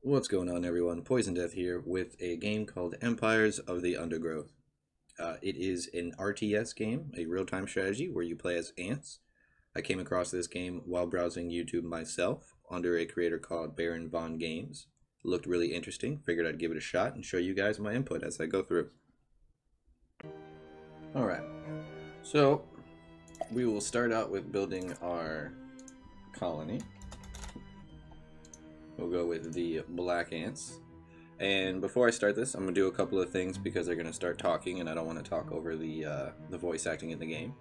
What's going on, everyone? Poison Death here with a game called Empires of the Undergrowth. It is an RTS game, a real-time strategy where you play as ants. I came across this game while browsing YouTube myself under a creator called Baron Von Games. It looked really interesting, figured I'd give it a shot and show you guys my input as I go through. Alright, so we will start out with building our colony. We'll go with the black ants. And before I start this, I'm going to do a couple of things because they're going to start talking and I don't want to talk over the voice acting in the game.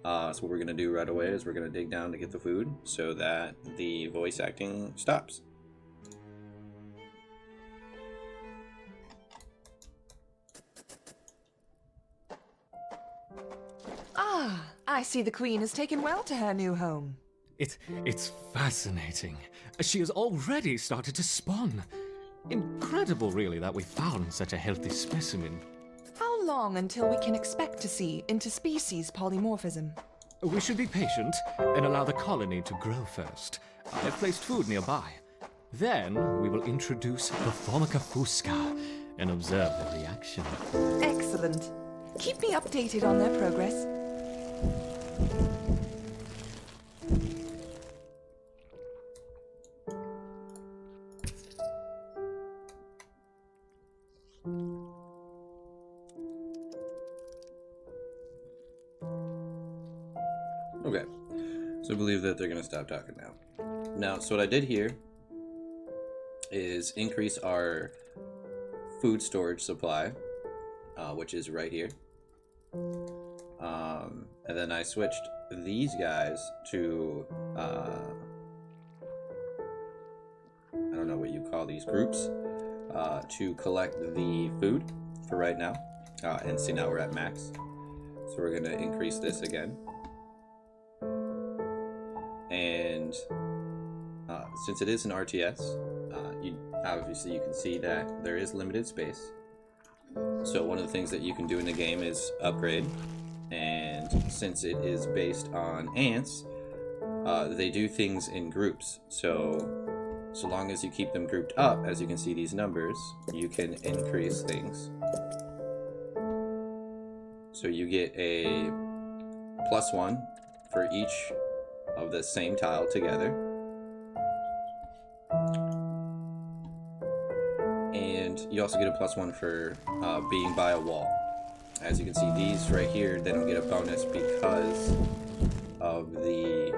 So what we're going to do right away is we're going to dig down to get the food so that the voice acting stops. Ah, I see the Queen has taken well to her new home. It's fascinating. She has already started to spawn. Incredible, really, that we found such a healthy specimen. How long until we can expect to see interspecies polymorphism? We should be patient and allow the colony to grow first. I've placed food nearby. Then we will introduce the Formica fusca and observe their reaction. Excellent. Keep me updated on their progress. Okay, so I believe that they're going to stop talking now. Now, so what I did here is increase our food storage supply, which is right here. And then I switched these guys to, I don't know what you call these groups, to collect the food for right now. And see, now we're at max. So we're going to increase this again. And since it is an RTS, obviously you can see that there is limited space. So one of the things that you can do in the game is upgrade. And since it is based on ants, they do things in groups. So long as you keep them grouped up, as you can see these numbers, you can increase things. So you get a +1 for each of the same tile together, and you also get a +1 for being by a wall. As you can see, these right here, they don't get a bonus because of the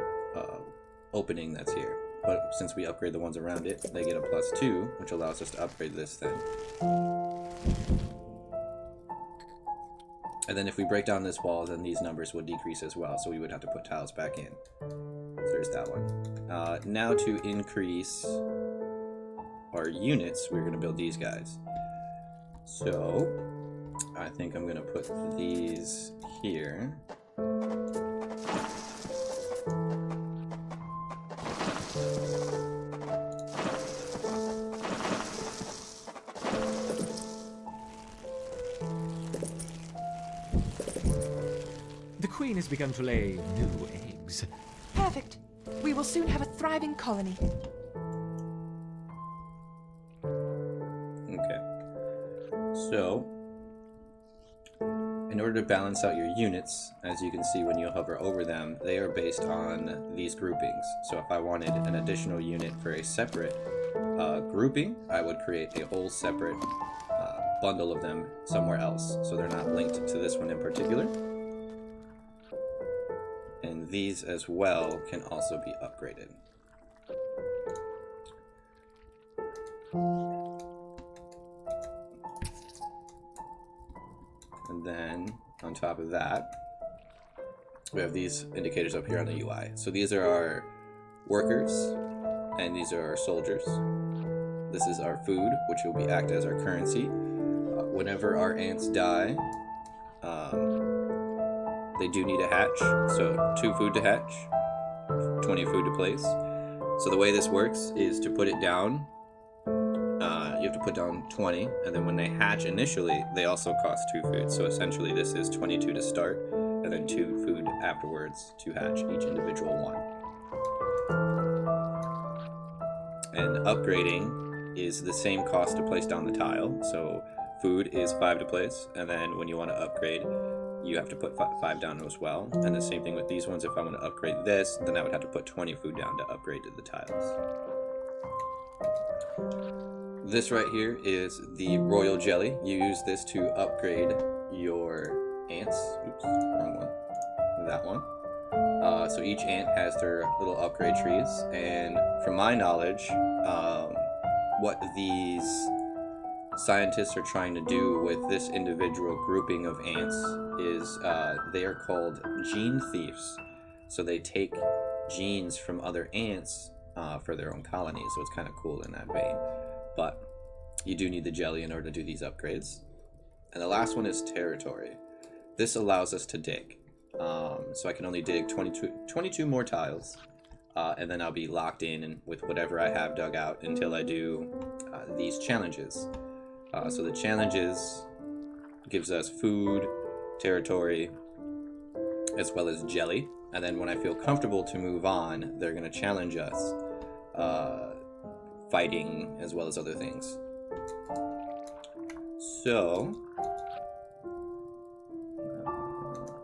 opening that's here, but since we upgrade the ones around it, they get a +2, which allows us to upgrade this then. And then if we break down this wall, then these numbers would decrease as well, so we would have to put tiles back in. So there's that one. Now to increase our units, we're going to build these guys. So I think I'm going to put these here. The Queen has begun to lay new eggs. Perfect. We will soon have a thriving colony. Okay. So, in order to balance out your units, as you can see when you hover over them, they are based on these groupings. So if I wanted an additional unit for a separate grouping, I would create a whole separate bundle of them somewhere else. So they're not linked to this one in particular. And these as well can also be upgraded. And then on top of that, we have these indicators up here on the UI. So these are our workers, and these are our soldiers. This is our food, which will act as our currency. Whenever our ants die, they do need a hatch, so 2 food to hatch, 20 food to place. So the way this works is to put it down, you have to put down 20, and then when they hatch initially, they also cost 2 food. So essentially this is 22 to start, and then 2 food afterwards to hatch each individual one. And upgrading is the same cost to place down the tile. So food is 5 to place, and then when you want to upgrade, you have to put 5 down as well. And the same thing with these ones. If I want to upgrade this, then I would have to put 20 food down to upgrade to the tiles. This right here is the royal jelly. You use this to upgrade your ants. Oops, wrong one. That one. So each ant has their little upgrade trees, and from my knowledge, what these scientists are trying to do with this individual grouping of ants is they are called gene thieves. So they take genes from other ants for their own colony, so it's kind of cool in that vein. But you do need the jelly in order to do these upgrades. And the last one is territory. This allows us to dig. So I can only dig 22 more tiles, and then I'll be locked in and with whatever I have dug out until I do these challenges. So the challenges gives us food, territory, as well as jelly. And then when I feel comfortable to move on, they're going to challenge us, fighting as well as other things. So,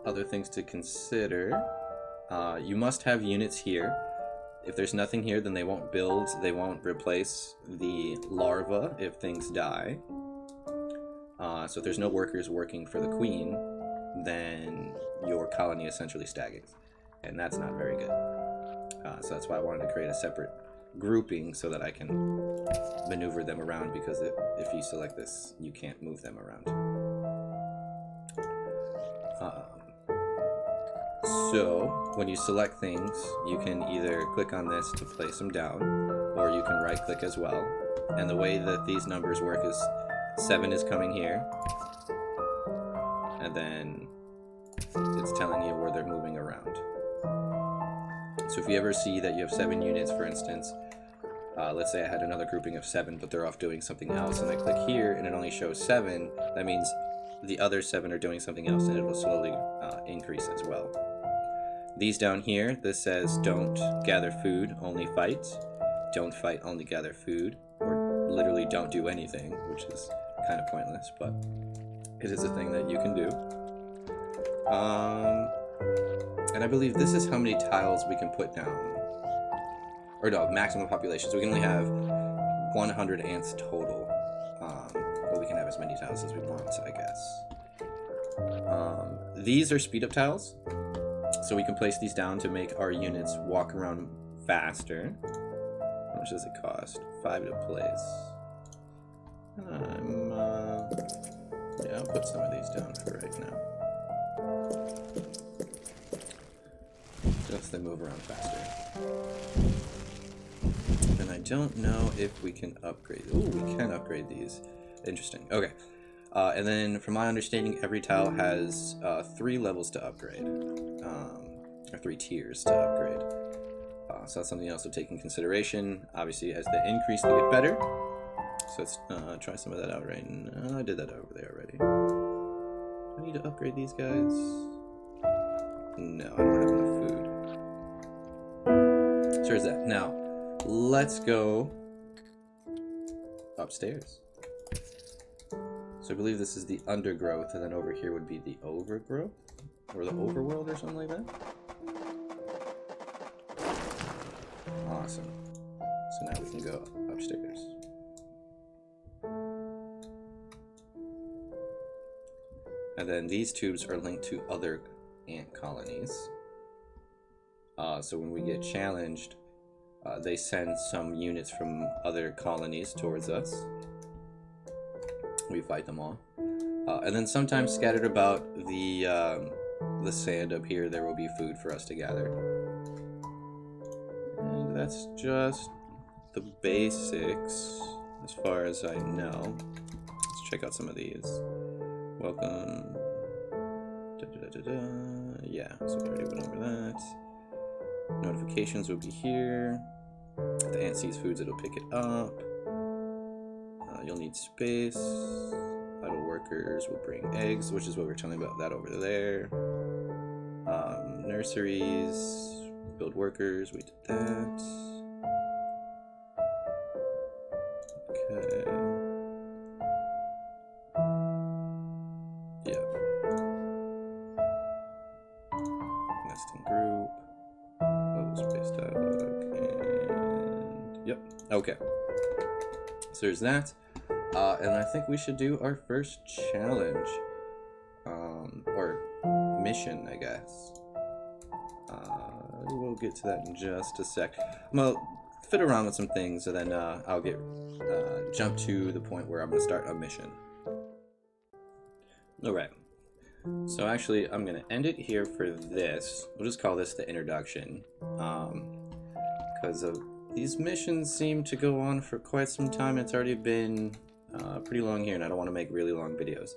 other things to consider. You must have units here. If there's nothing here, then they won't build, they won't replace the larva if things die. So if there's no workers working for the queen, then your colony essentially stagnates. And that's not very good. So that's why I wanted to create a separate grouping so that I can maneuver them around, because if you select this, you can't move them around. So when you select things, you can either click on this to place them down, or you can right click as well. And the way that these numbers work is 7 is coming here, and then it's telling you where they're moving around. So if you ever see that you have 7 units, for instance, let's say I had another grouping of 7, but they're off doing something else, and I click here and it only shows 7, that means the other 7 are doing something else, and it will slowly increase as well. These down here, this says don't gather food, only fight. Don't fight, only gather food. Or literally don't do anything, which is kind of pointless, but it is a thing that you can do. And I believe this is how many tiles we can put down. Or no, maximum population. So we can only have 100 ants total. But we can have as many tiles as we want, I guess. These are speed up tiles. So we can place these down to make our units walk around faster. How much does it cost? 5 to place. Yeah, I'll put some of these down for right now. Just to move around faster. And I don't know if we can upgrade. Ooh, we can upgrade these. Interesting. Okay. And then, from my understanding, every tile has 3 levels to upgrade. Or 3 tiers to upgrade. So that's something else to take in consideration. Obviously, as they increase, they get better. So let's try some of that out right now. I did that over there already. Do I need to upgrade these guys? No, I don't have enough food. So there's that. Now, let's go upstairs. So I believe this is the Undergrowth, and then over here would be the Overgrowth? Or the Overworld or something like that? Awesome. So now we can go upstairs. And then these tubes are linked to other ant colonies. So when we get challenged, they send some units from other colonies towards us. We fight them all. And then sometimes scattered about the sand up here, there will be food for us to gather. And that's just the basics, as far as I know. Let's check out some of these. Welcome. Yeah, so we already went over that. Notifications will be here. If the ant sees foods, it'll pick it up. You'll need space. Idle workers will bring eggs, which is what we were telling about that over there. Nurseries, build workers, we did that. Yeah. Nesting group. Level space dialog. And yep. Okay. So there's that. And I think we should do our first challenge. Or mission, I guess. We'll get to that in just a sec. I'm gonna fit around with some things, and then I'll get jump to the point where I'm gonna start a mission. Alright. So actually, I'm gonna end it here for this. We'll just call this the introduction. Because these missions seem to go on for quite some time. It's already been pretty long here, and I don't want to make really long videos.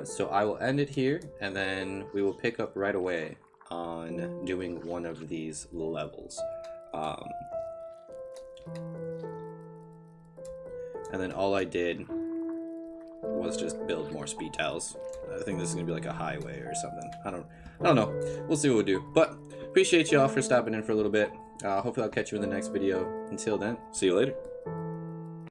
So I will end it here, and then we will pick up right away on doing one of these levels. And then all I did was just build more speed tiles. I think this is gonna be like a highway or something. I don't know. We'll see what we'll do. But appreciate y'all for stopping in for a little bit. Hopefully I'll catch you in the next video. Until then, see you later.